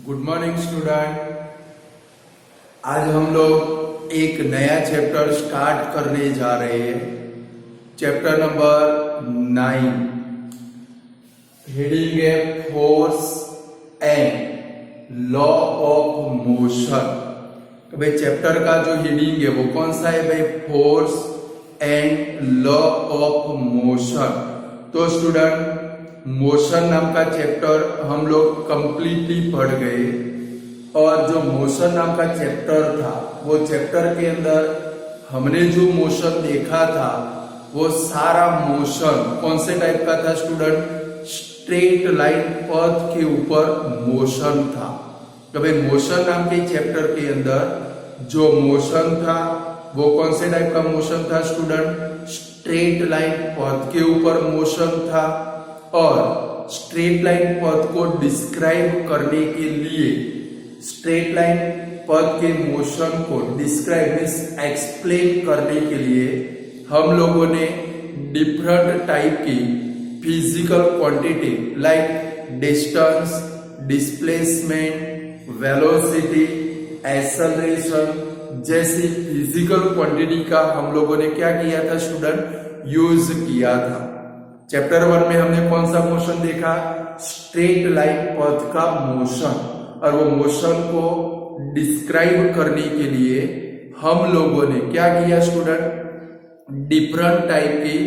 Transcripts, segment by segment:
Good morning student. आज हम लोग एक नया चैप्टर स्टार्ट करने जा रहे हैं। चैप्टर नंबर 9, हेडिंग है force and law of motion. तो भाई चैप्टर का जो हेडिंग है वो कौन सा है भाई? Force and law of motion. तो स्टूडेंट, मोशन नाम का चैप्टर हम लोग कंप्लीटली पढ़ गए और जो मोशन नाम का चैप्टर था वो चैप्टर के अंदर हमने जो मोशन देखा था वो सारा मोशन कौन से टाइप का था स्टूडेंट? स्ट्रेट लाइन पथ के ऊपर मोशन था। तो भाई मोशन नाम के चैप्टर के अंदर जो मोशन था वो कौन से टाइप का मोशन था स्टूडेंट? स्ट्रेट लाइन पथ के ऊपर मोशन था। और स्ट्रेट लाइन पथ को डिस्क्राइब करने के लिए, स्ट्रेट लाइन पथ के मोशन को डिस्क्राइब मीन्स एक्सप्लेन करने के लिए हम लोगों ने डिफरेंट टाइप की physical quantity like distance, displacement, velocity, acceleration जैसी फिजिकल क्वांटिटी का हम लोगों ने क्या किया था स्टूडेंट? यूज किया था। चैप्टर 1 में हमने कौन सा मोशन देखा? स्ट्रेट लाइन पथ का मोशन। और वो मोशन को डिस्क्राइब करने के लिए हम लोगों ने क्या किया स्टूडेंट? डिफरेंट टाइप की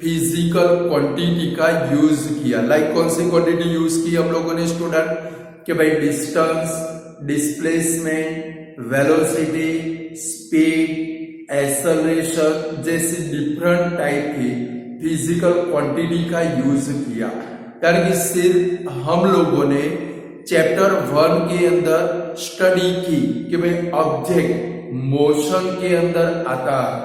फिजिकल क्वांटिटी का यूज किया। लाइक कौन सी क्वांटिटी यूज की हम लोगों ने स्टूडेंट? कि भाई distance, displacement, velocity, speed, acceleration जैसी डिफरेंट टाइप की फिजिकल क्वांटिटी का यूज किया। यानी कि सिर्फ हम लोगों ने चैप्टर 1 के अंदर स्टडी की कि भाई ऑब्जेक्ट मोशन के अंदर आता है,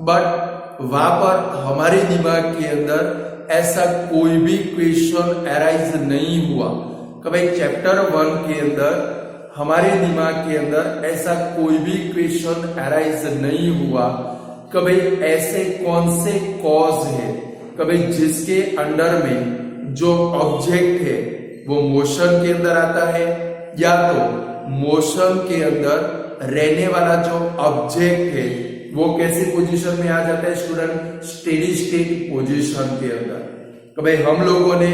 बट वहां पर हमारे दिमाग के अंदर ऐसा कोई भी क्वेश्चन अराइज नहीं हुआ कि भाई चैप्टर 1 के अंदर हमारे दिमाग के अंदर ऐसा कोई भी क्वेश्चन अराइज नहीं हुआ कभी ऐसे कौन से कॉज है कभी जिसके अंडर में जो ऑब्जेक्ट है वो मोशन के अंदर आता है, या तो मोशन के अंदर रहने वाला जो ऑब्जेक्ट है वो कैसी पोजीशन में आ जाता है स्टूडेंट? स्टेडी स्टेट पोजीशन के अंदर। कभी हम लोगों ने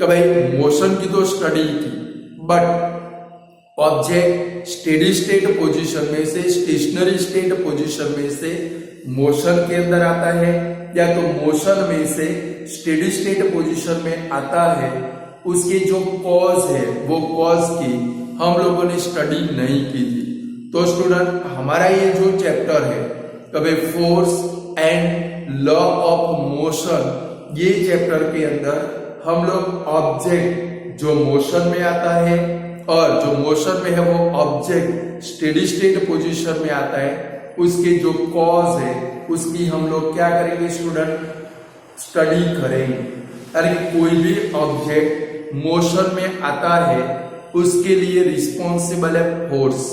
कभी मोशन की तो स्टडी की, but object steady state position में से, स्टेशनरी स्टेट पोजीशन में से मोशन के अंदर आता है, या तो मोशन में से स्टेडी स्टेट पोजीशन में आता है, उसकी जो कॉज है वो कॉज की हम लोगों ने स्टडी नहीं की थी। तो स्टूडेंट, हमारा ये जो चैप्टर है कभी force and law of motion, ये चैप्टर के अंदर हम लोग ऑब्जेक्ट जो मोशन में आता है और जो मोशन में है वो ऑब्जेक्ट स्टेडी स्टेट पोजीशन में आता है, उसके जो कॉज है उसकी हम लोग क्या करेंगे स्टूडेंट? स्टडी करेंगे। यानी कोई भी ऑब्जेक्ट मोशन में आता है उसके लिए रिस्पॉन्सिबल है फोर्स।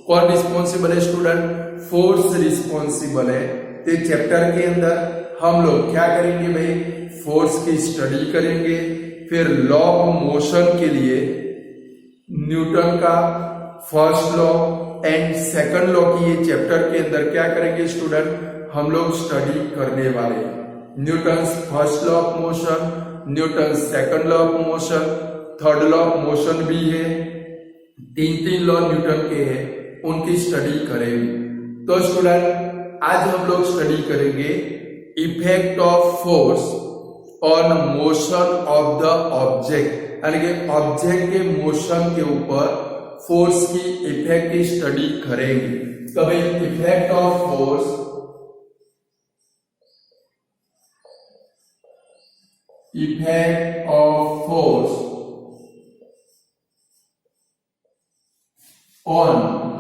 कौन रिस्पॉन्सिबल है स्टूडेंट? फोर्स रिस्पॉन्सिबल है। तो चैप्टर के अंदर हम लोग क्या करेंगे भाई? फोर्स की स्टडी करेंगे। फिर लॉ ऑफ मोशन के लिए न्यूटन का first law and second law की ये चैप्टर के अंदर क्या करेंगे स्टूडेंट? हम लोग स्टडी करने वाले हैं। Newton first law of motion, Newton second law of motion, third law of motion भी है, तीन लॉ न्यूटन के हैं, उनकी स्टडी करेंगे। तो स्टूडेंट, आज हम लोग स्टडी करेंगे effect of force on motion of the object. यानी कि ऑब्जेक्ट के मोशन के ऊपर फोर्स की इफेक्ट की स्टडी करेंगे। तो भाई effect of force, effect of force on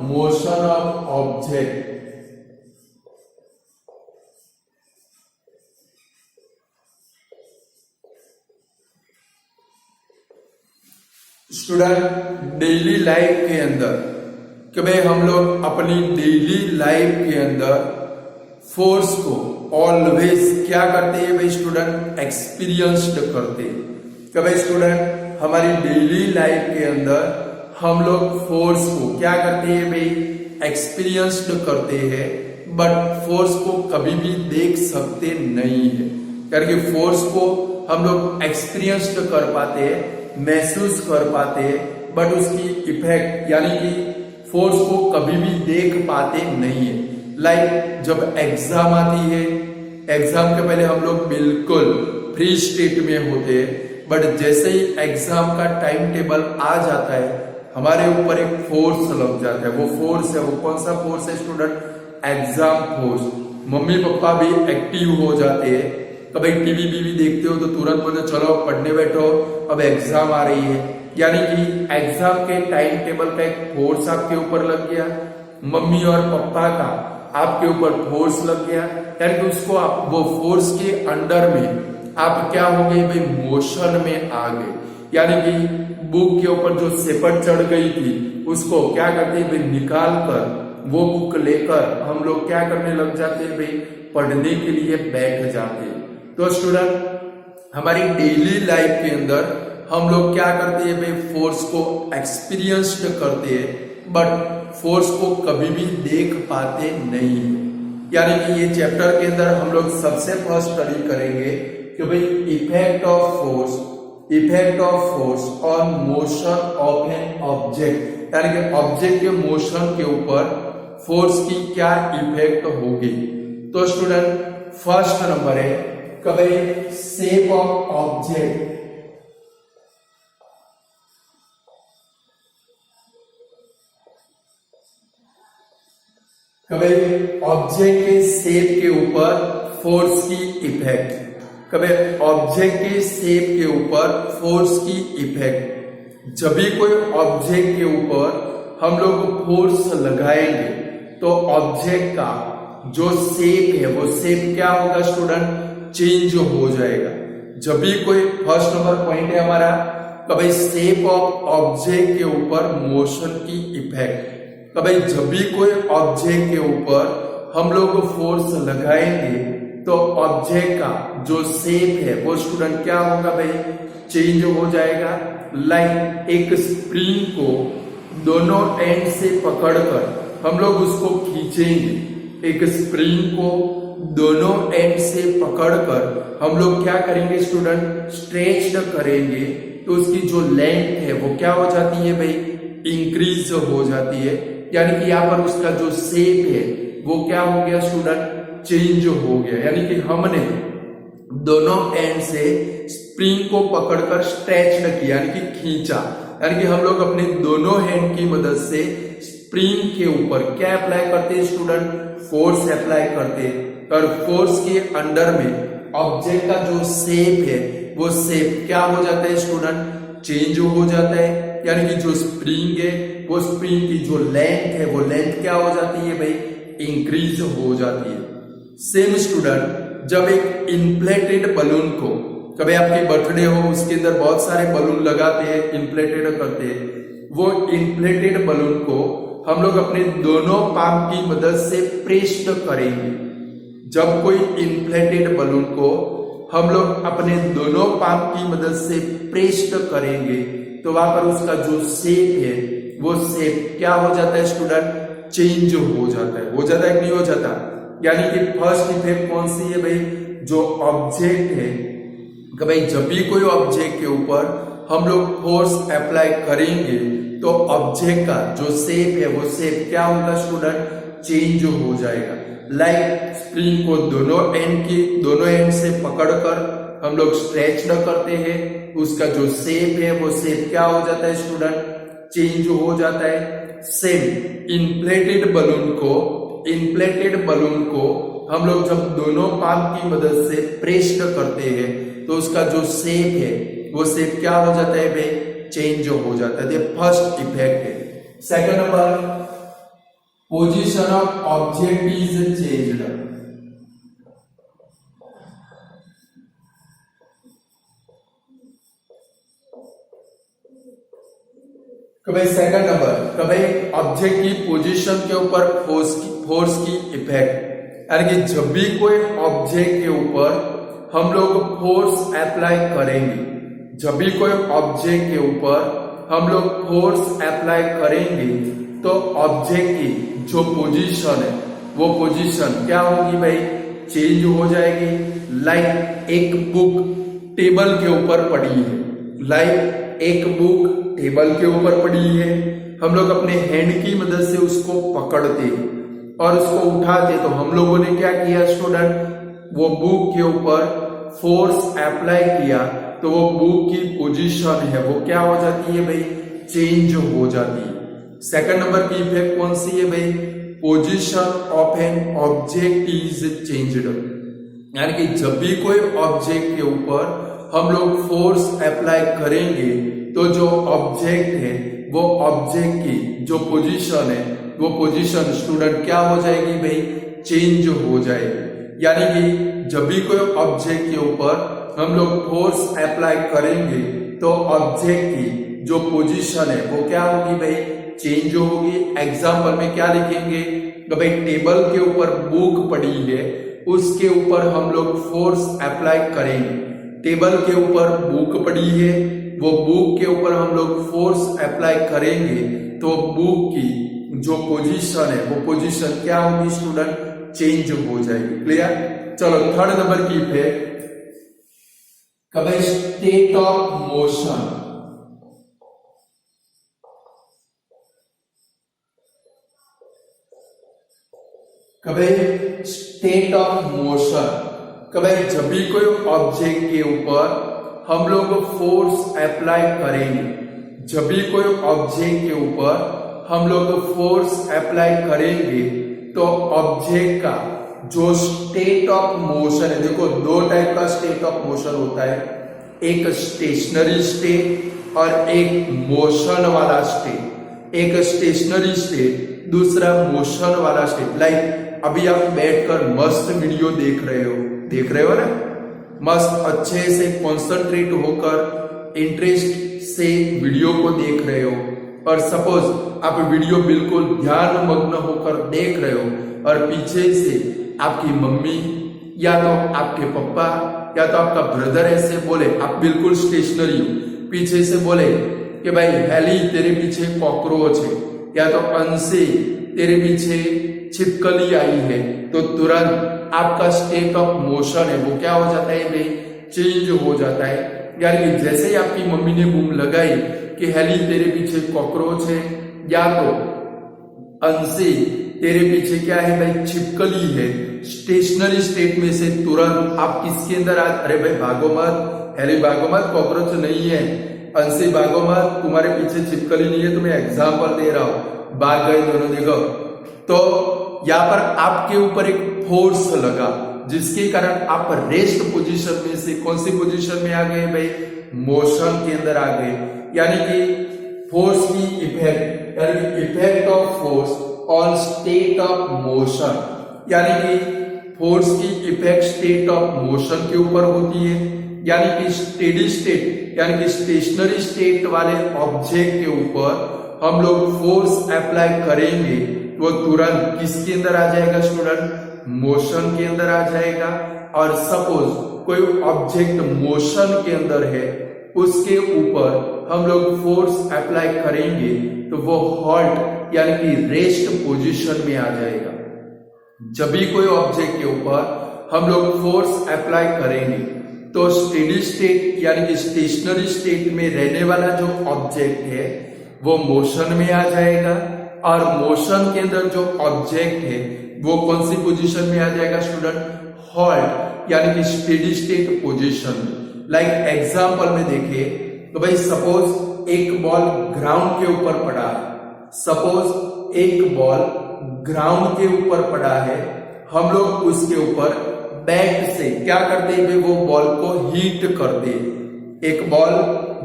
motion of object. Student, daily life के अंदर कि भाई हम लोग अपनी डेली लाइफ के अंदर फोर्स को ऑलवेज क्या करते हैं भाई स्टूडेंट? एक्सपीरियंस्ड करते हैं। कि भाई स्टूडेंट, हमारी डेली लाइफ के अंदर हम लोग फोर्स को क्या करते हैं भाई, एक्सपीरियंस्ड करते हैं, बट फोर्स को कभी भी देख सकते नहीं है। क्योंकि फोर्स को हम लोग एक्सपीरियंस्ड कर पाते हैं, महसूस कर पाते हैं, बट उसकी इफेक्ट यानी कि फोर्स को कभी भी देख पाते नहीं है। लाइक जब एग्जाम आती है, एग्जाम के पहले हम लोग बिल्कुल फ्री स्टेट में होते हैं, बट जैसे ही एग्जाम का टाइम टेबल आ जाता है हमारे ऊपर एक फोर्स लग जाता है। वो फोर्स है, वो कौन सा फोर्स है student, exam force. Mummy papa भी एक्टिव हो जाते हैं, कभी टीवी बीवी देखते हो तो तुरंत बोलते चलो पढ़ने बैठो, अब एग्जाम आ रही है। यानी कि एग्जाम के टाइम टेबल का एक फोर्स आपके ऊपर लग गया, मम्मी और पापा का आपके ऊपर फोर्स लग गया, यानी कि उसको आप वो फोर्स के अंडर में आप क्या हो गए भाई, मोशन में आ गए। यानी कि बुक के ऊपर जो सेपट चढ़ गई थी उसको क्या करते हैं भाई, निकाल कर वो बुक लेकर हम लोग क्या करने लग जाते हैं भाई, पढ़ने के लिए बैठ जाते हैं। तो स्टूडेंट हमारी डेली लाइफ के अंदर हम लोग क्या करते हैं भाई, फोर्स को एक्सपीरियंस्ड करते हैं, बट फोर्स को कभी भी देख पाते नहीं है। यानी कि ये चैप्टर के अंदर हम लोग सबसे फर्स्ट स्टडी करेंगे कि भाई effect of force on motion of an object, यानी कि ऑब्जेक्ट के मोशन के ऊपर फोर्स की क्या इफेक्ट होगी। तो स्टूडेंट फर्स्ट नंबर है कि भाई शेप ऑफ ऑब्जेक्ट, कभी ऑब्जेक्ट के शेप के ऊपर फोर्स की इफेक्ट, कभी ऑब्जेक्ट के शेप के ऊपर फोर्स की इफेक्ट। जब भी कोई ऑब्जेक्ट के ऊपर हम लोग फोर्स लगाएंगे तो ऑब्जेक्ट का जो शेप है वो शेप क्या होगा स्टूडेंट, चेंज हो जाएगा। जब भी कोई फर्स्ट नंबर पॉइंट है हमारा, कभी शेप ऑफ ऑब्जेक्ट के ऊपर मोशन की इफेक्ट। कभी जब भी कोई ऑब्जेक्ट के ऊपर हम लोग फोर्स लगाएंगे तो ऑब्जेक्ट का जो शेप है वो स्टूडेंट क्या होगा भाई, चेंज हो जाएगा। लाइक एक स्प्रिंग को दोनों एंड से पकड़कर हम लोग उसको खींचेंगे, एक स्प्रिंग को दोनों एंड से पकड़कर हम लोग क्या करेंगे स्टूडेंट, स्ट्रेच करेंगे, तो उसकी जो लेंथ है वो क्या हो जाती है भाई, इंक्रीज हो जाती है। यानी कि यहाँ पर उसका जो शेप है वो क्या हो गया स्टूडेंट, चेंज हो गया। यानी कि हमने दोनों एंड से स्प्रिंग को पकड़कर स्ट्रेच किया, यानी कि खींचा, यानी कि हम लोग अपने दोनों हैंड की मदद से स्प्रिंग के ऊपर क्या अप्लाई करते हैं स्टूडेंट, फोर्स अप्लाई करते हैं। और फोर्स के अंडर में ऑब्जेक्ट का जो शेप है वो शेप क्या हो जाता है स्टूडेंट, चेंज हो जाता है। यानी कि जो स्प्रिंग है वो स्प्रिंग की जो लेंथ है वो लेंथ क्या हो जाती है भाई, इंक्रीज हो जाती है। सेम स्टूडेंट जब एक इन्फ्लेटेड बलून को, कभी आपकी बर्थडे हो उसके अंदर बहुत सारे बलून लगाते हैं, इन्फ्लेटेड करते हैं, वो इन्फ्लेटेड बलून को हम लोग अपने दोनों पाम की मदद से प्रेस करेंगे। जब कोई इन्फ्लेटेड बलून को हम लोग अपने दोनों पाम की मदद से प्रेस करेंगे तो वहां पर उसका जो शेप है वो शेप क्या हो जाता है स्टूडेंट, चेंज हो जाता है। हो जाता है कि नहीं हो जाता। यानी कि फर्स्ट इफेक्ट कौन सी है भाई, जो ऑब्जेक्ट है, कि भाई जब भी कोई ऑब्जेक्ट के ऊपर हम लोग फोर्स अप्लाई करेंगे तो ऑब्जेक्ट का जो शेप है वो शेप क्या होगा स्टूडेंट, चेंज हो जाएगा। लाइक स्प्रिंग को दोनों एंड से पकड़कर हम लोग स्ट्रेच करते हैं, उसका जो शेप है वो शेप क्या हो जाता है स्टूडेंट, चेंज हो जाता है। सेम इन्फ्लेटेड बलून को हम लोग जब दोनों पाम की मदद से प्रेस करते हैं तो उसका जो शेप है वो शेप क्या हो जाता है भाई, चेंज हो जाता है। फर्स्ट इफेक्ट है। Second number, position of object is changed. कभी सेकंड नंबर, कभी ऑब्जेक्ट की पोजीशन के ऊपर फोर्स की इफेक्ट, यानी कि जब भी कोई ऑब्जेक्ट के ऊपर हम लोग फोर्स अप्लाई करेंगे, जब भी कोई ऑब्जेक्ट के ऊपर हम लोग फोर्स अप्लाई करेंगे तो ऑब्जेक्ट की जो पोजीशन है वो पोजीशन क्या होगी भाई, चेंज हो जाएगी। लाइक एक बुक टेबल के ऊपर पड़ी है, लाइक एक बुक टेबल के ऊपर पड़ी है, हम लोग अपने हैंड की मदद से उसको पकड़ते हैं और उसको उठाते, तो हम लोगों ने क्या किया स्टूडेंट, वो बुक के ऊपर फोर्स अप्लाई किया, तो वो बुक की पोजीशन है वो क्या हो जाती है भाई, चेंज हो जाती है। सेकंड नंबर की इफेक्ट कौन सी है भाई, position of an object is changed, यानी कि जब भी कोई ऑब्जेक्ट के ऊपर हम लोग फोर्स अप्लाई करेंगे तो जो ऑब्जेक्ट है वो ऑब्जेक्ट की जो पोजीशन है वो पोजीशन स्टूडेंट क्या हो जाएगी भाई, चेंज हो जाएगी। यानी कि जब भी कोई ऑब्जेक्ट के ऊपर हम लोग फोर्स अप्लाई करेंगे तो ऑब्जेक्ट की जो पोजीशन है वो क्या होगी भाई, चेंज होगी। एग्जाम्पल में क्या लिखेंगे, तो भाई टेबल के ऊपर बुक पड़ी है, उसके ऊपर हम लोग फोर्स अप्लाई करेंगे। टेबल के ऊपर बुक पड़ी है, वो बुक के ऊपर हम लोग फोर्स अप्लाई करेंगे तो बुक की जो पोजीशन है वो पोजीशन क्या होगी स्टूडेंट, चेंज हो जाएगी। क्लियर। चलो थर्ड नंबर की इफेक्ट, कभी स्टेट ऑफ मोशन, कभी स्टेट ऑफ मोशन, कभी जब भी कोई ऑब्जेक्ट के ऊपर हम लोग फोर्स अप्लाई करेंगे, जब भी कोई ऑब्जेक्ट के ऊपर हम लोग फोर्स अप्लाई करेंगे तो ऑब्जेक्ट का जो स्टेट ऑफ मोशन है, देखो दो टाइप का स्टेट ऑफ मोशन होता है, एक स्टेशनरी स्टेट और एक मोशन वाला स्टेट। एक स्टेशनरी स्टेट, दूसरा मोशन वाला स्टेट। लाइक अभी आप बैठकर मस्त वीडियो देख रहे हो ना, मस्त अच्छे से कॉन्सेंट्रेट होकर इंटरेस्ट से वीडियो को देख रहे हो, और सपोज आप वीडियो बिल्कुल ध्यान मग्न होकर देख रहे हो और पीछे से आपकी मम्मी या तो आपके पापा या तो आपका ब्रदर ऐसे बोले, आप बिल्कुल स्टेशनरी हो, पीछे से बोले कि भाई हेली तेरे पीछे कॉकरोच है, या तो अंशी तेरे पीछे छिपकली आई है, तो तुरंत आपका स्टेट ऑफ मोशन है वो क्या हो जाता है भाई, चेंज हो जाता है। यानी कि जैसे ही आपकी मम्मी ने बूम लगाई कि हेली तेरे पीछे कॉकरोच है, या तो अंशी तेरे पीछे क्या है भाई, छिपकली है, स्टेशनरी स्टेट में से तुरंत आप किसके अंदर अरे भाई भागो मत, हेली भागो मत, कॉकरोच नहीं है, अंशी भागो मत, तुम्हारे पीछे छिपकली नहीं है, तुम्हें एग्जाम्पल दे रहा हूं, भाग गए दोनों, देखो। तो यहाँ पर आपके ऊपर एक फोर्स लगा जिसके कारण आप रेस्ट पोजीशन में से कौन सी पोजीशन में आ गए भाई, मोशन के अंदर आ गए। यानी कि फोर्स की इफेक्ट, यानी कि effect of force on state of motion, यानी कि फोर्स की इफेक्ट स्टेट ऑफ मोशन के ऊपर होती है। यानी कि स्टेडी स्टेट यानी कि स्टेशनरी स्टेट वाले ऑब्जेक्ट के ऊपर हम लोग फोर्स अप्लाई करेंगे वो तुरंत किसके अंदर आ जाएगा स्टूडेंट, मोशन के अंदर आ जाएगा। और सपोज कोई ऑब्जेक्ट मोशन के अंदर है, उसके ऊपर हम लोग फोर्स अप्लाई करेंगे तो वो हॉल्ट यानी कि रेस्ट पोजीशन में आ जाएगा। जब भी कोई ऑब्जेक्ट के ऊपर हम लोग फोर्स अप्लाई करेंगे तो स्टेडी स्टेट यानी कि स्टेशनरी स्टेट में रहने वाला जो ऑब्जेक्ट है वो मोशन में आ जाएगा, और मोशन के अंदर जो ऑब्जेक्ट है वो कौन सी पोजीशन में आ जाएगा स्टूडेंट, हॉल्ट यानी कि steady state position. Like example में देखें तो भाई सपोज एक बॉल ग्राउंड के ऊपर पड़ा है, सपोज एक बॉल ग्राउंड के ऊपर पड़ा है, हम लोग उसके ऊपर बैट से क्या करते हैं, वो बॉल को हीट करते हैं। एक बॉल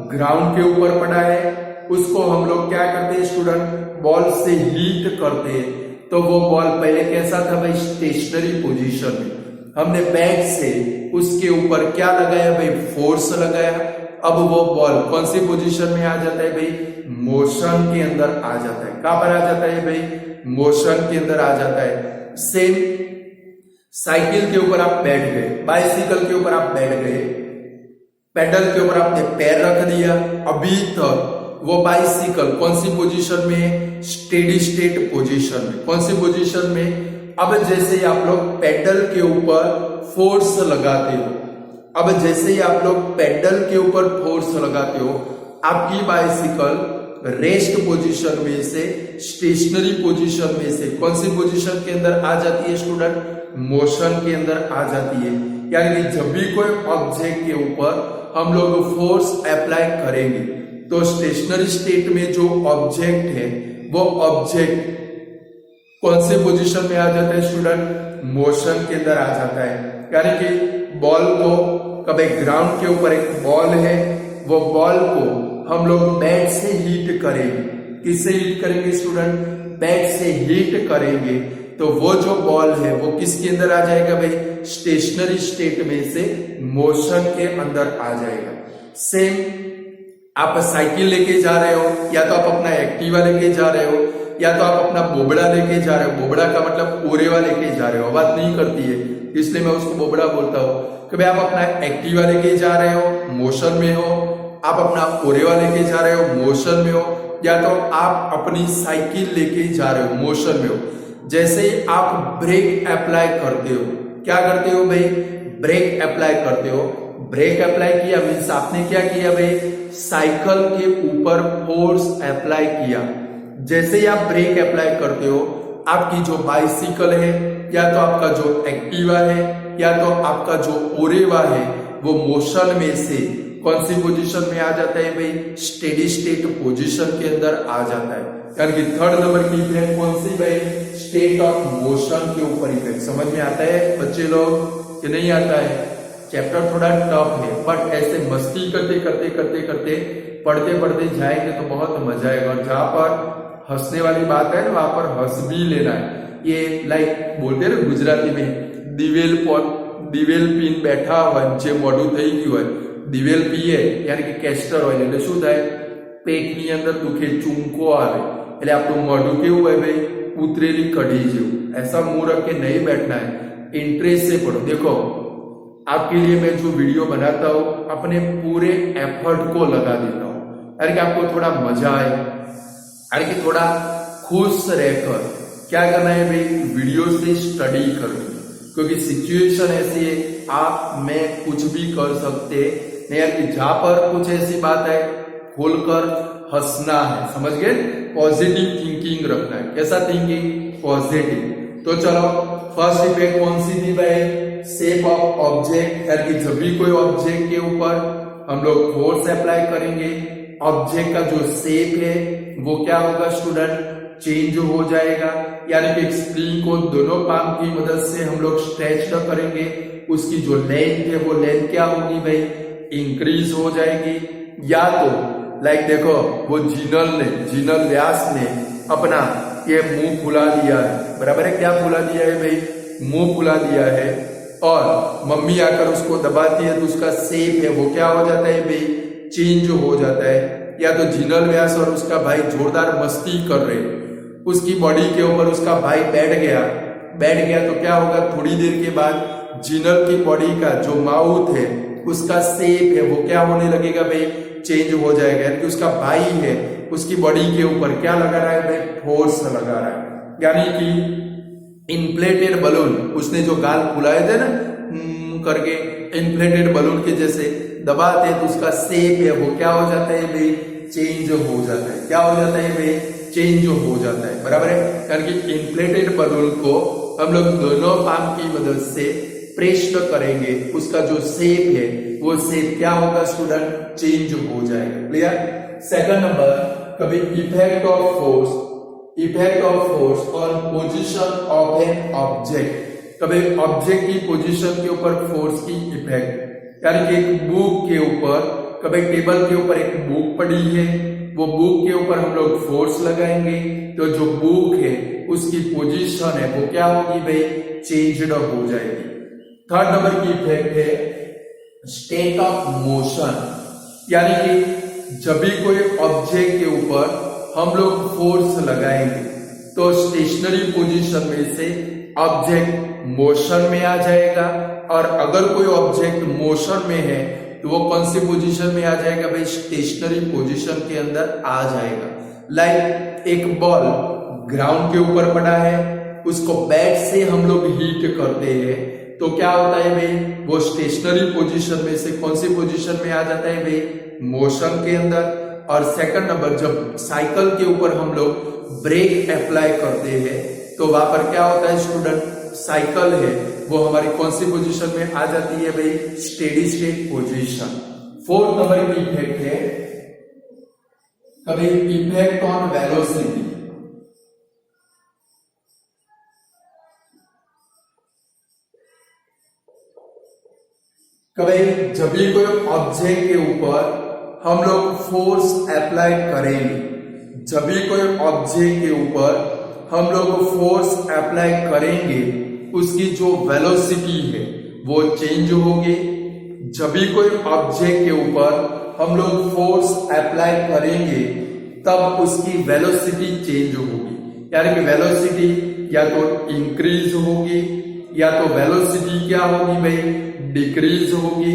ग्राउंड के ऊपर पड़ा है, उसको हम लोग क्या करते हैं स्टूडेंट, बॉल से हीट करते हैं। तो वो बॉल पहले कैसा था भाई, स्टेशनरी पोजीशन में, हमने बैट से उसके ऊपर क्या लगाया भाई, फोर्स लगाया। अब वो बॉल कौन सी पोजीशन में आ जाता है भाई, मोशन के अंदर आ जाता है। कहां पर आ जाता है भाई, मोशन के अंदर आ जाता है। सेम साइकिल के ऊपर आप बैठ गए, बाइसिकल के ऊपर आप बैठ गए, पेडल के ऊपर आपने पैर रख दिया, अभी तक वो बाइसिकल कौन सी पोजीशन में है, स्टेडी स्टेट पोजीशन में। कौन सी पोजीशन में, अब जैसे ही आप लोग पेडल के ऊपर फोर्स लगाते हो, अब जैसे ही आप लोग पेडल के ऊपर फोर्स लगाते हो, आपकी बाइसिकल रेस्ट पोजीशन में से स्टेशनरी पोजीशन में से कौन सी पोजीशन के अंदर आ जाती है स्टूडेंट, मोशन के अंदर आ जाती है। यानी जब भी कोई ऑब्जेक्ट के ऊपर हम लोग फोर्स अप्लाई करेंगे तो स्टेशनरी स्टेट में जो ऑब्जेक्ट है वो ऑब्जेक्ट कौन से पोजीशन में आ जाता है स्टूडेंट, मोशन के अंदर आ जाता है। यानी कि बॉल को, कभी ग्राउंड के ऊपर एक बॉल है, वो बॉल को हम लोग बैट से हीट करेंगे। किससे हीट करेंगे स्टूडेंट, बैट से हीट करेंगे तो वो जो बॉल है वो किसके अंदर आ जाएगा भाई, स्टेशनरी स्टेट में से मोशन के अंदर आ जाएगा। सेम आप साइकिल लेके जा रहे हो, या तो आप अपना एक्टिवा लेके जा रहे हो, या तो आप अपना बोबड़ा लेके जा रहे हो। बोबड़ा का मतलब ओरेवा लेके जा रहे हो, आवाज नहीं करती है इसलिए मैं उसको बोबड़ा बोलता हूँ। कभी आप अपना एक्टिवा लेके जा रहे हो, मोशन में हो, आप अपना ओरेवा लेके जा रहे हो, मोशन में हो, या तो आप अपनी साइकिल लेके जा रहे हो, मोशन में हो। जैसे ही आप ब्रेक अप्लाई करते हो, क्या करते हो भाई, ब्रेक अप्लाई करते हो। ब्रेक अप्लाई किया मीन्स आपने क्या किया भाई, साइकिल के ऊपर फोर्स अप्लाई किया। जैसे ही आप ब्रेक अप्लाई करते हो, आपकी जो बाइसिकल है, या तो आपका जो एक्टिवा है, या तो आपका जो ओरेवा है, वो मोशन में से कौन सी पोजीशन में आ जाता है भाई, स्टेडी स्टेट पोजीशन के अंदर आ जाता है। यानी कि थर्ड नंबर की इफेक्ट कौन सी भाई, स्टेट ऑफ मोशन के ऊपर इफेक्ट। समझ में आता है बच्चे लोग कि नहीं आता है? चैप्टर थोड़ा टफ है, बट ऐसे मस्ती करते करते करते करते पढ़ते पढ़ते जाएंगे तो बहुत मजा आएगा। और जहां पर हंसने वाली बात है ना, वहां पर हंस भी लेना है। ये लाइक बोलते हैं ना गुजराती में, દિવેલ પીન બેઠા હોય જે મોઢું થઈ ગયું હોય, દિવેલ પીએ યાनी કે કેસ્ટર ઓઇલ, એટલે શું થાય, પેટની અંદર દુખે, ચૂંકો આવે, એટલે આપણું મોઢું કેવું હોય ભાઈ, ઉતરેલી કઢી જેવું। ऐसा मुंह रख के नहीं बैठना है, इंटरेस्ट से पढ़ो। देखो आपके लिए मैं जो वीडियो बनाता हूँ अपने पूरे एफर्ट को लगा देता हूँ, यानी कि आपको थोड़ा मजा आए, यानी कि थोड़ा खुश रहकर क्या करना है भाई, वीडियो से स्टडी करनी। क्योंकि सिचुएशन ऐसी है, आप मैं कुछ भी कर सकते नहीं, यार कि जहां पर कुछ ऐसी बात है खोलकर हंसना है। समझ गए? पॉजिटिव थिंकिंग रखना है। कैसा थिंकिंग? पॉजिटिव। तो चलो फर्स्ट इफेक्ट कौन सी थी भाई, शेप ऑफ ऑब्जेक्ट। यार कि जब भी कोई ऑब्जेक्ट के ऊपर हम लोग फोर्स अप्लाई करेंगे, ऑब्जेक्ट का जो शेप है वो क्या होगा स्टूडेंट, चेंज हो जाएगा। यानी कि एक स्प्रिंग को दोनों पाम की मदद से हम लोग स्ट्रेच करेंगे, उसकी जो लेंथ है वो लेंथ क्या होगी भाई, इंक्रीज हो जाएगी। या तो लाइक देखो वो जीनल व्यास ने अपना ये मुंह फुला दिया है, बराबर है, क्या फुला दिया है भाई, मुंह फुला दिया है, और मम्मी आकर उसको दबाती है तो उसका शेप है वो क्या हो जाता है भाई, चेंज हो जाता है। या तो जीनल व्यास और उसका भाई जोरदार मस्ती कर रहे, उसकी बॉडी के ऊपर उसका भाई बैठ गया तो क्या होगा, थोड़ी देर के बाद जीनल की बॉडी का जो माउथ है उसका शेप है वो क्या होने लगेगा भाई, चेंज हो जाएगा। यानी कि उसका भाई है उसकी बॉडी के ऊपर क्या लगा रहा है भाई, फोर्स लगा रहा है। यानी कि इन्फ्लेटेड बलून, उसने जो गाल फुलाए थे ना करके, इन्फ्लेटेड बलून के जैसे दबाते हैं तो उसका शेप है वो क्या हो जाता है भाई, चेंज हो जाता है। क्या हो जाता है भाई, चेंज हो जाता है, बराबर है। यानी कि इन्फ्लेटेड बलून को हम लोग दोनों पाम की मदद से प्रेस करेंगे, उसका जो शेप है वो शेप क्या होगा स्टूडेंट, चेंज हो जाएगा। क्लियर? सेकंड नंबर, कभी effect of force on position of an object. कभी ऑब्जेक्ट की पोजीशन के ऊपर फोर्स की इफेक्ट, यानी कि एक बुक के ऊपर, कभी टेबल के ऊपर एक बुक पड़ी है, वो बुक के ऊपर हम लोग फोर्स लगाएंगे तो जो बुक है उसकी पोजीशन है वो क्या होगी भाई, चेंज्ड हो जाएगी। थर्ड नंबर की इफेक्ट है स्टेट ऑफ मोशन, यानी कि जब भी कोई ऑब्जेक्ट के ऊपर हम लोग फोर्स लगाएंगे तो स्टेशनरी पोजीशन में से ऑब्जेक्ट मोशन में आ जाएगा, और अगर कोई ऑब्जेक्ट मोशन में है तो वो कौन सी पोजीशन में आ जाएगा भाई, स्टेशनरी पोजीशन के अंदर आ जाएगा। लाइक एक बॉल ग्राउंड के ऊपर पड़ा है, उसको बैट से हम लोग हिट करते हैं तो क्या होता है भाई, वो स्टेशनरी पोजीशन में से कौन सी पोजीशन में आ जाता है भाई, मोशन के अंदर। और सेकंड नंबर, जब साइकिल के ऊपर हम लोग ब्रेक अप्लाई करते हैं तो वहां पर क्या होता है स्टूडेंट, साइकिल है वो हमारी कौन सी पोजीशन में आ जाती है भाई, steady state position. Fourth number की इफेक्ट है कभी इफेक्ट ऑन वेलोसिटी। कभी जब भी कोई ऑब्जेक्ट के ऊपर हम लोग फोर्स अप्लाई करेंगे, जब भी कोई ऑब्जेक्ट के ऊपर हम लोग फोर्स अप्लाई करेंगे उसकी जो वेलोसिटी है वो चेंज होगी। जब भी कोई ऑब्जेक्ट के ऊपर हम लोग फोर्स अप्लाई करेंगे तब उसकी वेलोसिटी चेंज होगी, यानी कि वेलोसिटी या तो इंक्रीज होगी या तो वेलोसिटी क्या होगी भाई, डिक्रीज होगी,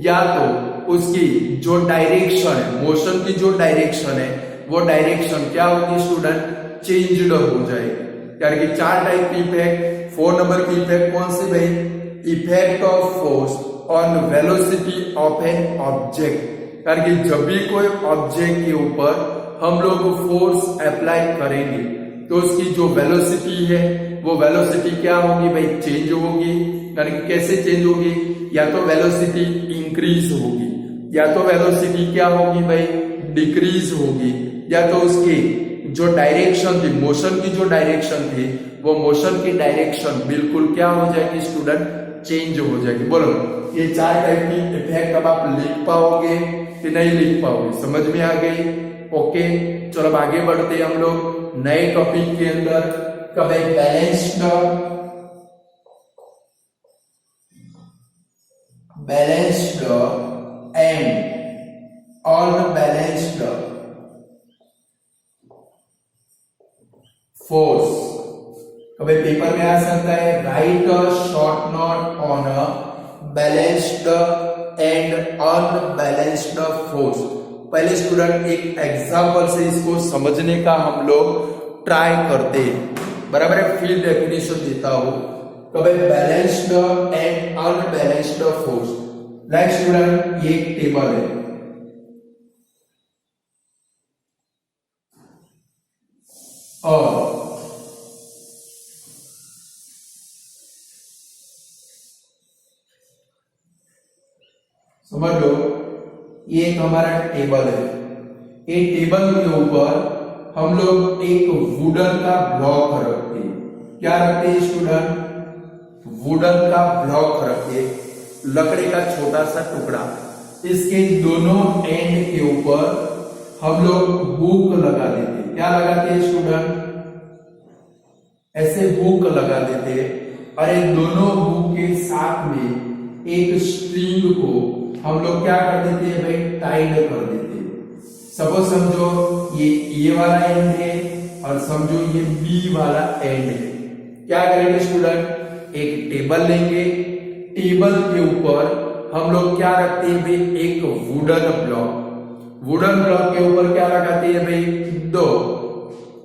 या तो उसकी जो डायरेक्शन है, मोशन की जो डायरेक्शन है वो डायरेक्शन क्या होगी स्टूडेंट, चेंज्ड हो जाएगी। यानी कि 4 टाइप की इफेक्ट। 4 नंबर की इफेक्ट कौन सी भाई, effect of force on velocity of an object. यानी कि जब भी कोई ऑब्जेक्ट के ऊपर हम लोग फोर्स अप्लाई करेंगे तो उसकी जो वेलोसिटी है वो वेलोसिटी क्या होगी भाई, चेंज होगी। यानी कि कैसे चेंज होगी, या तो वेलोसिटी इंक्रीज होगी या तो वेलोसिटी क्या होगी भाई, डिक्रीज होगी, या तो उसकी जो डायरेक्शन थी, मोशन की जो डायरेक्शन थी वो मोशन की डायरेक्शन बिल्कुल क्या हो जाएगी स्टूडेंट, चेंज हो जाएगी। बोलो ये 4 टाइप की इफेक्ट अब आप लिख पाओगे कि नहीं लिख पाओगे, समझ में आ गई? ओके, चलो अब आगे बढ़ते हैं हम लोग नए टॉपिक के अंदर। कब बैलेंस्ड एंड अनबैलेंस्ड फोर्स। कभी पेपर में आ सकता है, right a short note on a balanced and unbalanced force. पहले स्टूडेंट एक एग्जांपल से इसको समझने का हम लोग ट्राई करते हैं, बराबर है? फिर डेफिनेशन देता हूं। कभी balanced and unbalanced force. Like student ये एक टेबल है और समझ लो ये एक हमारा टेबल है। ये टेबल के ऊपर हम लोग एक वुडन का ब्लॉक रखते हैं। क्या रखते हैं स्टूडेंट? वुडन का ब्लॉक रखते, लकड़ी का छोटा सा टुकड़ा। इसके दोनों एंड के ऊपर हम लोग हुक लगा देते। क्या लगाते हैं स्टूडेंट? ऐसे हुक लगा देते और इन दोनों हुक के साथ में एक स्ट्रिंग को हम लोग क्या कर देते हैं भाई, टाइड कर देते हैं। सपोज समझो ये वाला एंड है और समझो ये बी वाला एंड है। क्या करेंगे स्टूडेंट? एक टेबल लेंगे, टेबल के ऊपर हम लोग क्या रखते हैं भाई, एक वुडन ब्लॉक। वुडन ब्लॉक के ऊपर क्या लगाते हैं भाई, 2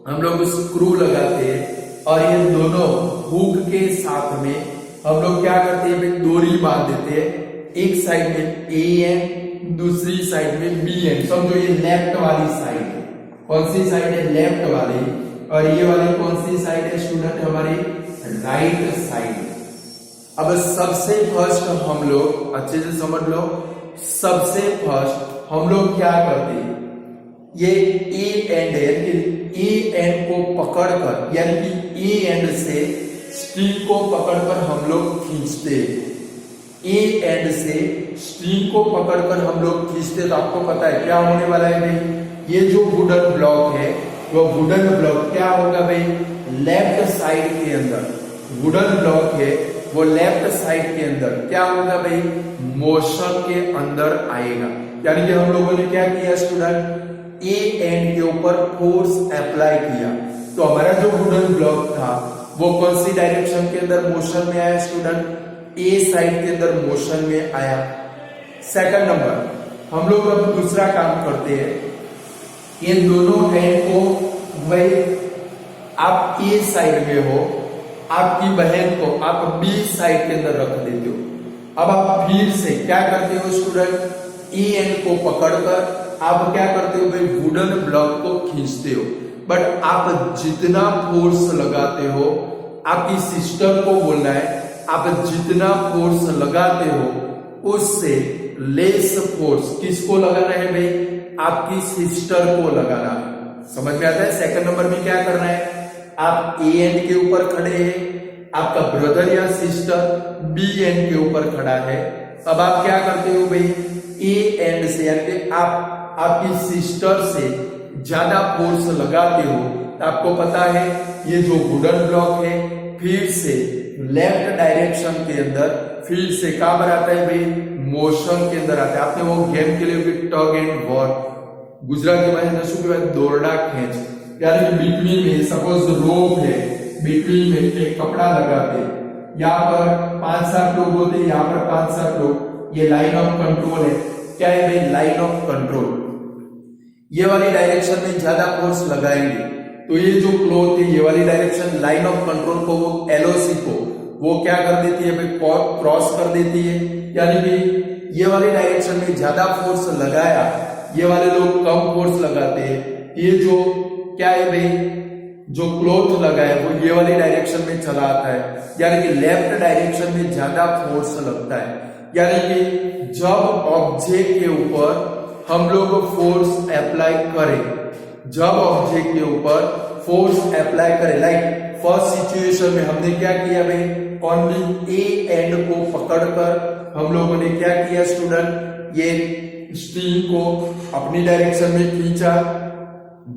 हम लोग स्क्रू लगाते हैं और ये दोनों हुक के साथ में हम लोग क्या करते हैं भाई, डोरी बांध देते हैं। एक साइड में ए एंड दूसरी साइड में बी एंड। समझो ये लेफ्ट वाली साइड है। कौन सी साइड है? लेफ्ट वाली। और ये वाली कौन सी साइड है स्टूडेंट? हमारी राइट साइड। अब सबसे फर्स्ट हम लोग अच्छे से समझ लो, सबसे फर्स्ट हम लोग क्या करते हैं, ये ए एंड है, ए एंड को पकड़कर यानी कि ए एंड से स्ट्रिंग को पकड़कर हम लोग खींचते हैं। ए एंड से स्ट्रिंग को पकड़कर हम लोग खींचते, तो आपको पता है क्या होने वाला है भाई, ये जो वुडन ब्लॉक है वो वुडन ब्लॉक क्या होगा भाई, लेफ्ट साइड के अंदर वुडन ब्लॉक है वो लेफ्ट साइड के अंदर क्या होगा भाई, मोशन के अंदर आएगा। यानी कि हम लोगों ने क्या किया स्टूडेंट, ए एंड के ऊपर फोर्स अप्लाई किया तो हमारा जो वुडन ब्लॉक था वो कौन सी डायरेक्शन के अंदर मोशन में आया स्टूडेंट, ए साइड के अंदर मोशन में आया। सेकंड नंबर हम लोग अब दूसरा काम करते हैं, इन दोनों एंड को वही आप ए साइड में हो, आपकी बहन को आप बी साइड के अंदर रख देते हो। अब आप फिर से क्या करते हो स्टूडेंट, ए एंड को पकड़कर आप क्या करते हो भाई, वुडन ब्लॉक को खींचते हो। बट आप जितना फोर्स लगाते हो, आपकी सिस्टर को बोलना है, आप जितना फोर्स लगाते हो उससे लेस फोर्स किसको लगाना है भाई, आपकी सिस्टर को लगाना है। समझ में आता है। सेकंड नंबर में क्या करना है, आप ए एंड के ऊपर खड़े हैं, आपका ब्रदर या सिस्टर बी एंड के ऊपर खड़ा है। अब आप क्या करते हो भाई, ए एंड से यानी आप आपकी सिस्टर से ज्यादा फोर्स लगाते हो। तो आपको पता है ये जो वुडन ब्लॉक है फिर से लेफ्ट डायरेक्शन के अंदर फिर से कहां पर आता है भाई, मोशन के अंदर आता है। आपने वो गेम के लिए टग एंड वॉर गुजराती में શું કહેવાય, દોરડા ખેંચ, यानी कि बिटवीन में सपोज रोप है, बिटवीन में एक कपड़ा लगाते, यहाँ पर 5-7 लोग होते, यहाँ पर 5-7 लोग, ये लाइन ऑफ कंट्रोल है। क्या है भाई, लाइन ऑफ कंट्रोल। ये वाली डायरेक्शन में ज्यादा फोर्स लगाएंगे तो ये जो क्लॉथ है ये वाली डायरेक्शन लाइन ऑफ कंट्रोल को, वो एलओसी को वो क्या कर देती है भाई, क्रॉस कर देती है। यानी कि ये वाली डायरेक्शन में ज्यादा फोर्स लगाया, ये वाले लोग कम फोर्स लगाते हैं। ये जो क्या है भाई, जो क्लॉथ लगा है वो ये वाली डायरेक्शन में चला आता है, यानी कि लेफ्ट डायरेक्शन में ज्यादा फोर्स लगता है। यानी कि जब ऑब्जेक्ट के ऊपर हम लोग फोर्स अप्लाई करें, जब ऑब्जेक्ट के ऊपर फोर्स अप्लाई करें, लाइक फर्स्ट सिचुएशन में हमने क्या किया भाई, ओनली ए एंड को पकड़कर हम लोगों ने क्या किया स्टूडेंट, ये स्ट्रिंग को अपनी डायरेक्शन में खींचा।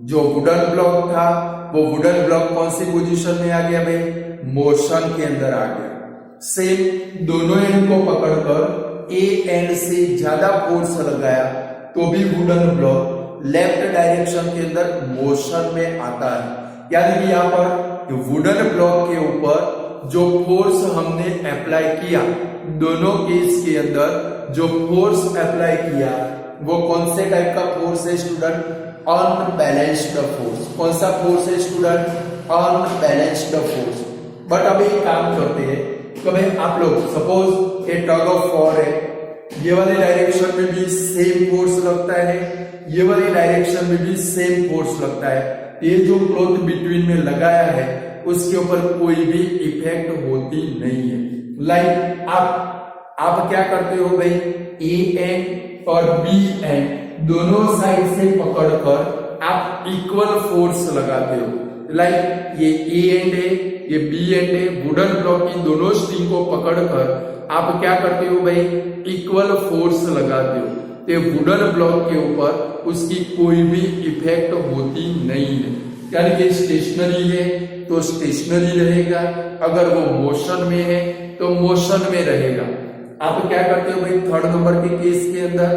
जो वुडन ब्लॉक था वो वुडन ब्लॉक कौन सी पोजीशन में आ गया भाई, मोशन के अंदर आ गया। सेम दोनों एंड को पकड़कर ए एंड से ज्यादा फोर्स लगाया तो भी वुडन ब्लॉक लेफ्ट डायरेक्शन के अंदर मोशन में आता है। यानी कि यहाँ पर वुडन ब्लॉक के ऊपर जो फोर्स हमने अप्लाई किया, दोनों केस के अंदर जो फोर्स अप्लाई किया वो कौन से टाइप का फोर्स है स्टूडेंट, अनबैलेंस्ड फोर्स। कौन सा फोर्स है स्टूडेंट, अनबैलेंस्ड फोर्स। बट अब एक काम करते हैं, तो भाई आप लोग सपोज ये टग ऑफ वॉर है, ये वाली डायरेक्शन में भी सेम फोर्स लगता है, ये वाली डायरेक्शन में भी सेम फोर्स लगता है। ये जो क्लॉथ बिटवीन में लगाया है उसके ऊपर कोई भी इफेक्ट होती नहीं है। लाइक आप क्या करते हो भाई, ए एंड और बी एंड दोनों साइड से पकड़कर आप इक्वल फोर्स लगाते हो। लाइक ये ए एंड है, ये बी एंड है, वुडन ब्लॉक की दोनों स्ट्रिंग को पकड़कर आप क्या करते हो भाई, इक्वल फोर्स लगाते हो। तो वुडन ब्लॉक के ऊपर उसकी कोई भी इफेक्ट होती नहीं है। यानी कि स्टेशनरी है तो स्टेशनरी रहेगा, अगर वो मोशन में है तो मोशन में रहेगा। आप क्या करते हो भाई, थर्ड नंबर के केस के अंदर,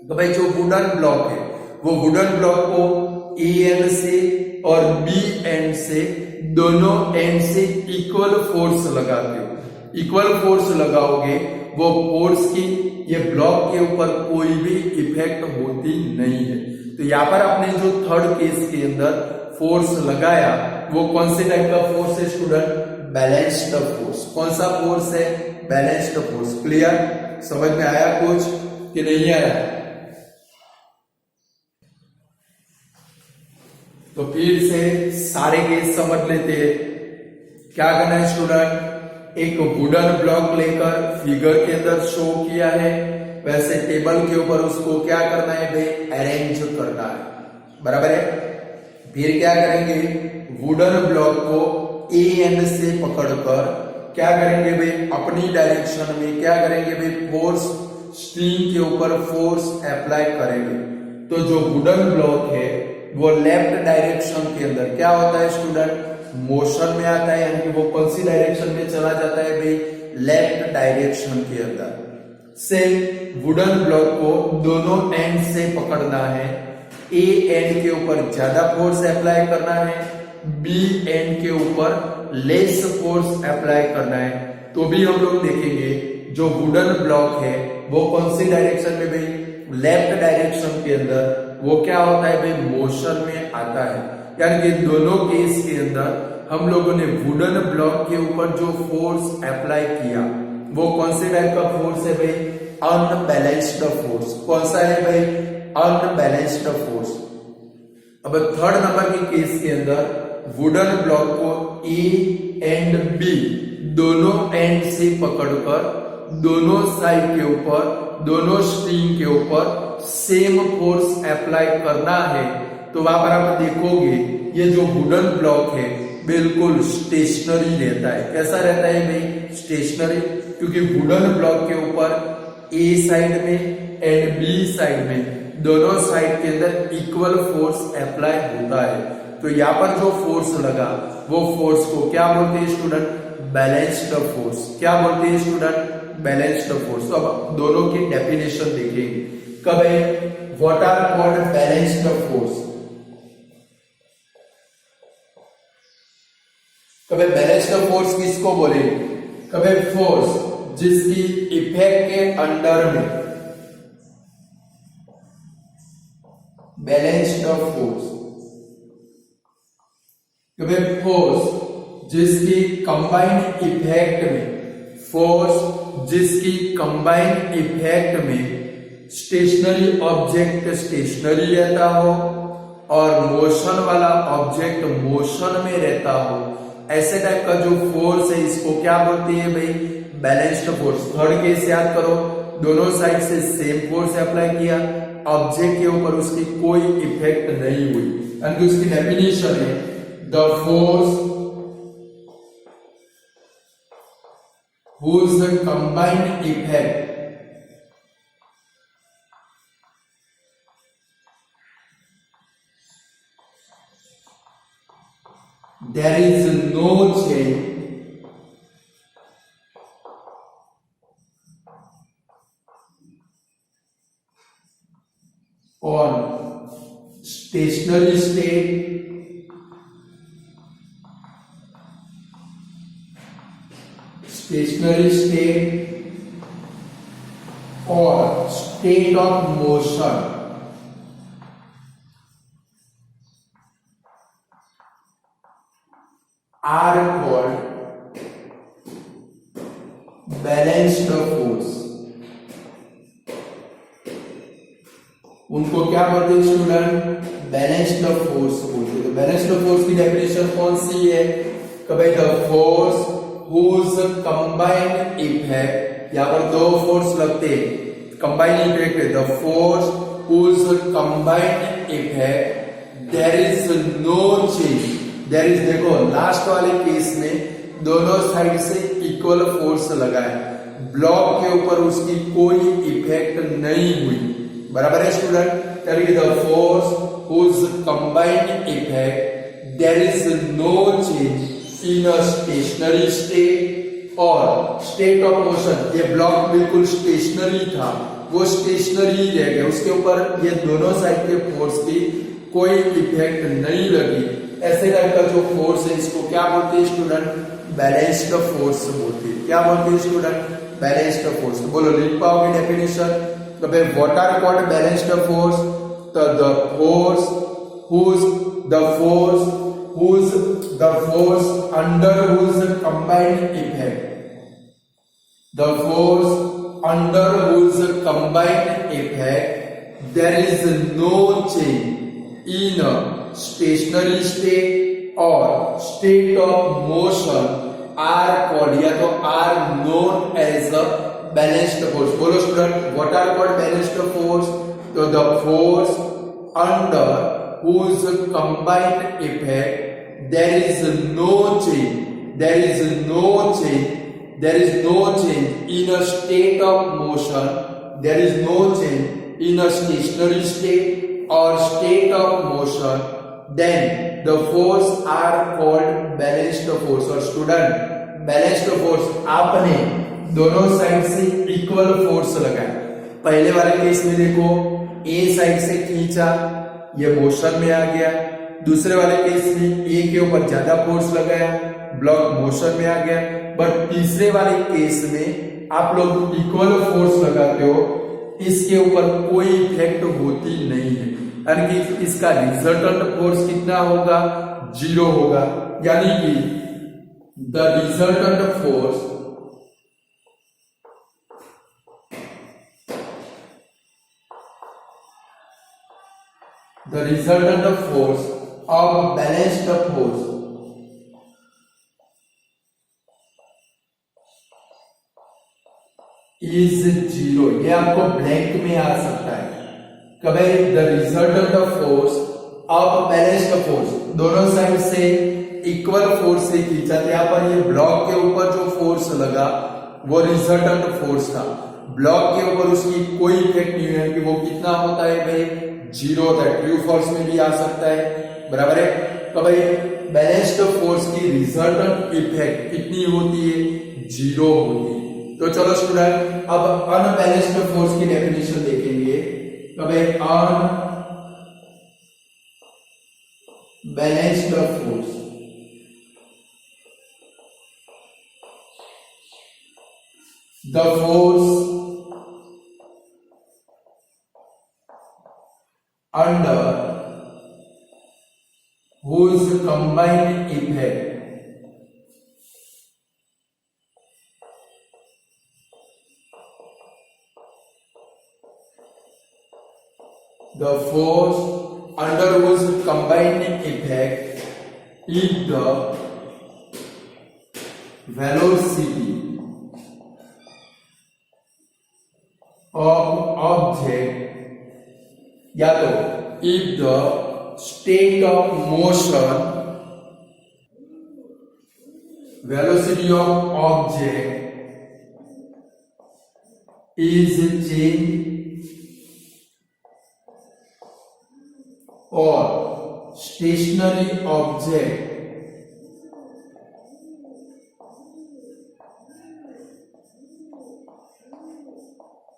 तो भाई जो वुडन ब्लॉक है वो वुडन ब्लॉक को ए एंड से और बी एंड से, दोनों एंड से इक्वल फोर्स लगाते हो। इक्वल फोर्स लगाओगे, वो फोर्स की ये ब्लॉक के ऊपर कोई भी इफेक्ट होती नहीं है। तो यहाँ पर आपने जो थर्ड केस के अंदर फोर्स लगाया वो कौन से टाइप का फोर्स है स्टूडेंट, बैलेंस्ड फोर्स। कौन सा फोर्स है, बैलेंस्ड फोर्स। क्लियर, समझ में आया कुछ कि नहीं आया? तो फिर से सारे केस समझ लेते हैं। क्या करना है स्टूडेंट, एक वुडन ब्लॉक लेकर फिगर के अंदर शो किया है, वैसे टेबल के ऊपर उसको क्या करना है भाई, अरेंज करना है। बराबर है। फिर क्या करेंगे, वुडन ब्लॉक को ए एंड से पकड़कर क्या करेंगे भाई, अपनी डायरेक्शन में क्या करेंगे भाई, फोर्स स्ट्रिंग के ऊपर फोर्स अप्लाई करेंगे। तो जो वुडन ब्लॉक है वो लेफ्ट डायरेक्शन के अंदर क्या होता है स्टूडेंट, मोशन में आता है। यानी कि वो कौन सी डायरेक्शन में चला जाता है भाई, लेफ्ट डायरेक्शन के अंदर। सेम वुडन ब्लॉक को दोनों एंड से पकड़ना है, ए एंड के ऊपर ज्यादा फोर्स अप्लाई करना है, बी एंड के ऊपर लेस फोर्स अप्लाई करना है। तो भी हम लोग देखेंगे जो वुडन ब्लॉक है वो कौन सी डायरेक्शन में भाई, लेफ्ट डायरेक्शन के अंदर वो क्या होता है भाई, मोशन में आता है। यानी कि दोनों केस के अंदर हम लोगों ने वुडन ब्लॉक के ऊपर जो फोर्स अप्लाई किया वो कौन से टाइप का फोर्स है भाई, अनबैलेंस्ड फोर्स। कौन सा है भाई, अनबैलेंस्ड फोर्स। अब थर्ड नंबर के केस के अंदर वुडन ब्लॉक को ए एंड बी दोनों एंड से पकड़कर दोनों साइड के ऊपर, दोनों स्ट्रिंग के ऊपर सेम फोर्स अप्लाई करना है, तो वहां पर आप देखोगे ये जो वुडन ब्लॉक है बिल्कुल स्टेशनरी रहता है। कैसा रहता है भाई, स्टेशनरी, क्योंकि वुडन ब्लॉक के ऊपर ए साइड में एंड बी साइड में दोनों साइड के अंदर इक्वल फोर्स अप्लाई होता है। तो यहाँ पर जो फोर्स लगा वो फोर्स को क्या बोलते हैं स्टूडेंट, बैलेंस्ड फोर्स। क्या बोलते हैं स्टूडेंट, बैलेंस्ड फोर्स। तो अब दोनों की डेफिनेशन देखेंगे। कब है, what are called balanced force. कभी बैलेंस्ड फोर्स किसको बोले, कभी फोर्स जिसकी इफेक्ट के अंडर में, बैलेंस्ड फोर्स। कभी फोर्स जिसकी कंबाइंड इफेक्ट में, फोर्स जिसकी कंबाइंड इफेक्ट में स्टेशनरी ऑब्जेक्ट स्टेशनरी रहता हो और मोशन वाला ऑब्जेक्ट मोशन में रहता हो, ऐसे टाइप का जो फोर्स है इसको क्या बोलते हैं भाई, बैलेंस्ड फोर्स। थर्ड केस याद करो, दोनों साइड से सेम फोर्स अप्लाई किया, ऑब्जेक्ट के ऊपर उसकी कोई इफेक्ट नहीं हुई, यानी उसकी डेफिनेशन है the force whose combined effect there is no change on stationary state or state of motion are called balanced force। उनको क्या बोलते हैं स्टूडेंट, बैलेंस्ड फोर्स बोलते हैं। तो बैलेंस्ड फोर्स की डेफिनेशन कौन सी है, कभी the force whose combined effect, यहाँ पर दो फोर्स लगते हैं, combined effect है, the force whose combined effect there is no change, there is, देखो लास्ट वाले केस में दोनों साइड से इक्वल फोर्स लगा है, ब्लॉक के ऊपर उसकी कोई इफेक्ट नहीं हुई, बराबर है student. The force whose combined effect there is no change in a stationary state और स्टेट ऑफ मोशन, ये ब्लॉक बिल्कुल स्टेशनरी था, वो स्टेशनरी रह गया, उसके ऊपर ये दोनों साइड के फोर्स की कोई इफेक्ट नहीं लगी। ऐसे टाइप का जो फोर्स है इसको क्या बोलते हैं स्टूडेंट, बैलेंस्ड फोर्स बोलते हैं। क्या बोलते हैं स्टूडेंट, बैलेंस्ड फोर्स। बोलो लिख पाओगे डेफिनेशन, तो भाई what are called balanced force, तो the force the force under whose combined effect, the force under whose combined effect there is no change in a stationary state or state of motion are called, या तो are known as a balanced force। बोलो student, what are called balanced force, तो the force under whose combined effect there is no change in a state of motion, there is no change in a stationary state or state of motion, then the force are called balanced force। और student balanced force आपने दोनों side से equal force लगाया। पहले वाले case में देखो ए side से खींचा, ये मोशन में आ गया, दूसरे वाले केस में ए के ऊपर ज्यादा फोर्स लगाया, ब्लॉक मोशन में आ गया, बट तीसरे वाले केस में आप लोग इक्वल फोर्स लगाते हो, इसके ऊपर कोई इफेक्ट होती नहीं है, यानी कि इसका रिजल्टेंट फोर्स कितना होगा, 0 होगा। यानी कि the resultant force of balanced force is 0। ये आपको ब्लैंक में आ सकता है। कभी the resultant force of balanced force, दोनों साइड से इक्वल फोर्स से खींचा, यहाँ पर ये ब्लॉक के ऊपर जो फोर्स लगा वो रिजल्टेंट फोर्स था। ब्लॉक के ऊपर उसकी कोई इफेक्ट नहीं है कि वो कितना होता है भाई, 0 होता है। ट्रू फोर्स में भी आ सकता है, बराबर है। तो भाई बैलेंस्ड फोर्स की रिजल्टेंट इफेक्ट कितनी होती है, 0 होती है। तो चलो स्टूडेंट अब अनबैलेंस्ड फोर्स की डेफिनेशन देखेंगे। तो भाई unbalanced force the force under whose combined effect the force under whose combined effect is the velocity of object, या तो if the state of motion, velocity of object is changed or stationary object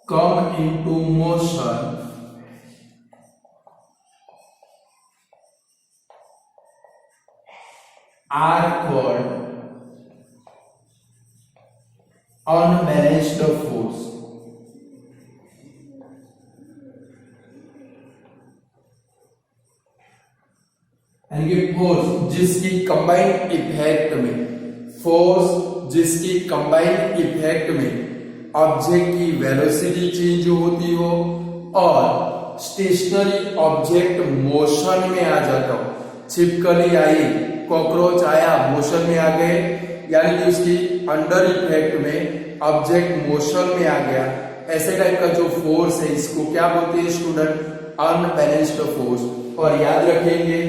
come into motion are called unbalanced force। यानी कि force जिसकी combined effect में, object की velocity change होती हो और स्टेशनरी ऑब्जेक्ट मोशन में आ जाता हो। छिपकली आई, कॉकरोच आया, मोशन में आ गए, यानी कि उसकी अंडर इफेक्ट में ऑब्जेक्ट मोशन में आ गया। ऐसे टाइप का जो फोर्स है इसको क्या बोलते हैं स्टूडेंट, अनबैलेंस्ड फोर्स। और याद रखेंगे,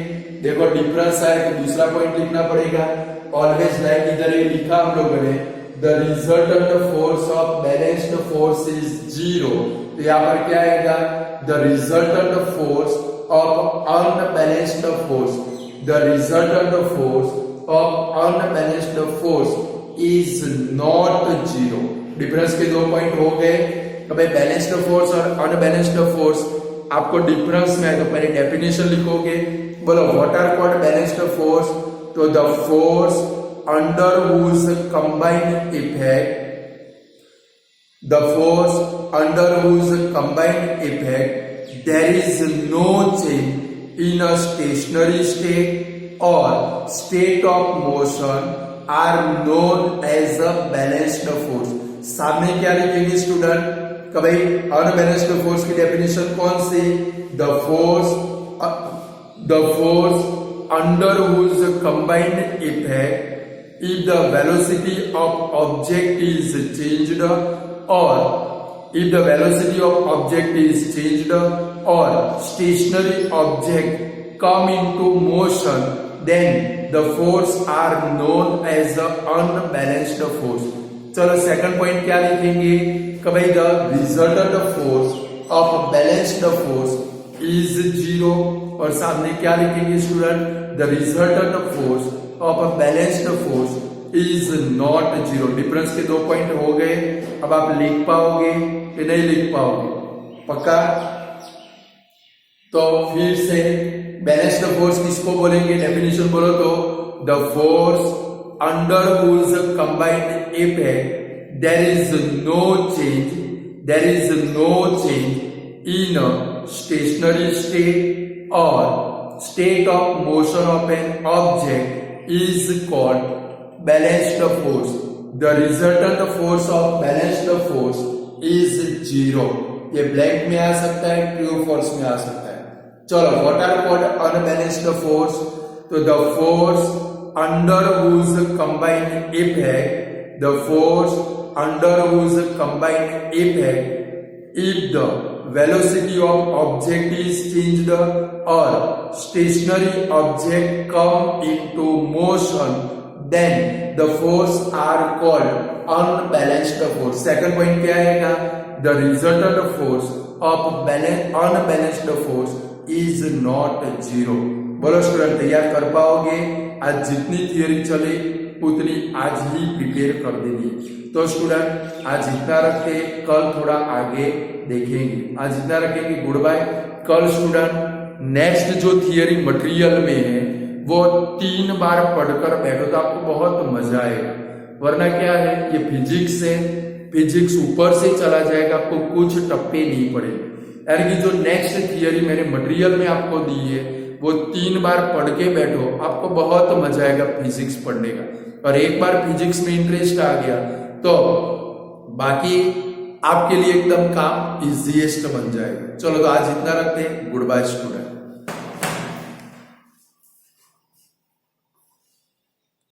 देखो डिफरेंस है तो दूसरा पॉइंट लिखना पड़ेगा। ऑलवेज लाइक इधर ये लिखा हम लोगों ने, the resultant force of balanced force is 0। तो यहाँ पर क्या आएगा, the resultant force of unbalanced force, the resultant force of unbalanced force is not 0। Difference के 2 पॉइंट हो गए। तो भाई बैलेंस्ड फोर्स और अनबैलेंस्ड फोर्स आपको डिफरेंस में है तो पहले डेफिनेशन लिखोगे। बोलो what are called balanced force, तो the force under whose combined effect, the force under whose combined effect there is no change in a stationary state or state of motion are known as a balanced force। सामने क्या लिखेंगे student, कभी unbalanced force की definition कौन सी, the force under whose combined effect if the velocity of object is changed or if the velocity of object is changed or stationary object come into motion, then the force are known as the unbalanced force। चलो second point क्या लिखेंगे कि भाई the resultant force of balanced force is 0। और सामने क्या लिखेंगे student, the resultant force of balanced force is not 0। Difference के 2 पॉइंट हो गए। अब आप लिख पाओगे कि नहीं लिख पाओगे, पक्का? तो फिर से बैलेंस्ड फोर्स किसको बोलेंगे, डेफिनेशन बोलो तो the force under whose combined effect there is no change in a stationary state और state of motion of an object is called balanced force. The resultant force of balanced force is 0. ये blank में आ सकता है, true force में आ सकता है. चलो, what are called unbalanced force? तो the force under whose combined effect, if the velocity of object is changed or stationary object come into motion, then the force are called unbalanced force. Second point क्या आएगा? The resultant force of unbalanced force is not 0. बोलो student, तैयार कर पाओगे? आज जितनी theory चले उतनी आज ही प्रिपेयर कर देनी. तो स्टूडेंट आज इतना रखते, कल थोड़ा आगे देखेंगे. आज इतना रखेंगे. Good bye. कल स्टूडेंट नेक्स्ट जो थियरी मटेरियल में है वो 3 बार पढ़कर बैठो तो आपको बहुत मजा आएगा. वरना क्या है, ये फिजिक्स है, फिजिक्स ऊपर से चला जाएगा, आपको कुछ टप्पे नहीं पड़े. यानी कि जो नेक्स्ट थियरी मैंने मटेरियल में आपको दी है वो 3 बार पढ़ के बैठो, आपको बहुत मजा आएगा फिजिक्स पढ़ने का. और एक बार फिजिक्स में इंटरेस्ट आ गया तो बाकी आपके लिए एकदम काम इजीएस्ट बन जाएगा. चलो, तो आज इतना रखते हैं. Good bye student.